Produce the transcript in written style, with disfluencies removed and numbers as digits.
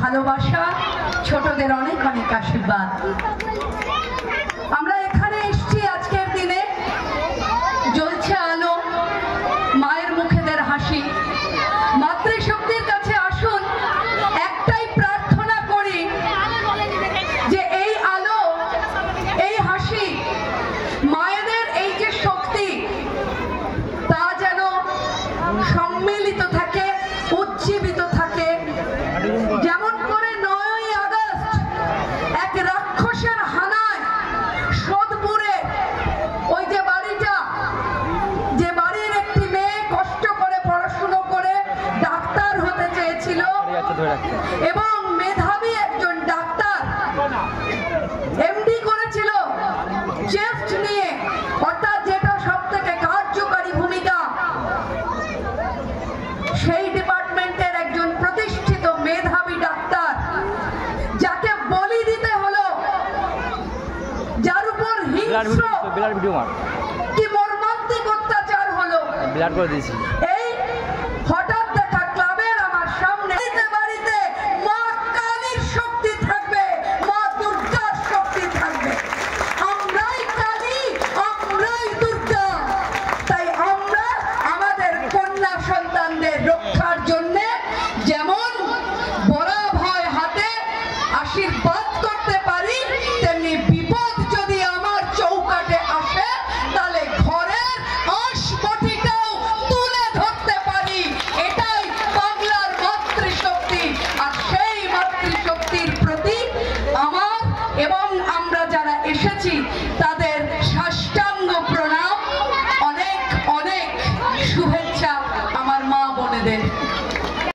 ভালোবাসা, ছোটদের অনেক অনেক আশীর্বাদ। আমরা এখানে এসেছি আজকের দিনে, জ্বলছে আলো, মায়ের মুখেদের হাসি। মাতৃশক্তির কাছে আসুন, একটাই প্রার্থনা করি যে এই আলো, এই হাসি, মায়েদের এই যে শক্তি, তা যেন সম্মিলিত থাকে, উজ্জীবিত থাকে। যেমন করে 9ই আগস্ট এক রাক্ষসের হানায় সোদপুরে ওই যে বাড়িটা, যে বাড়ির একটি মেয়ে কষ্ট করে পড়াশুনো করে ডাক্তার হতে চেয়েছিল এবং মেধাবী একজন ডাক্তার এমডি করেছিল চেস্ট নিয়ে, অর্থাৎ যেটা সব থেকে কার্যকারী ভূমিকা, সেই ডিপার্টমেন্টের একজন প্রতিষ্ঠিত মেধাবী ডাক্তার যাকে বলি দিতে হলো, যার উপর হিংস্র কি মর্মান্তিক অত্যাচার হলো,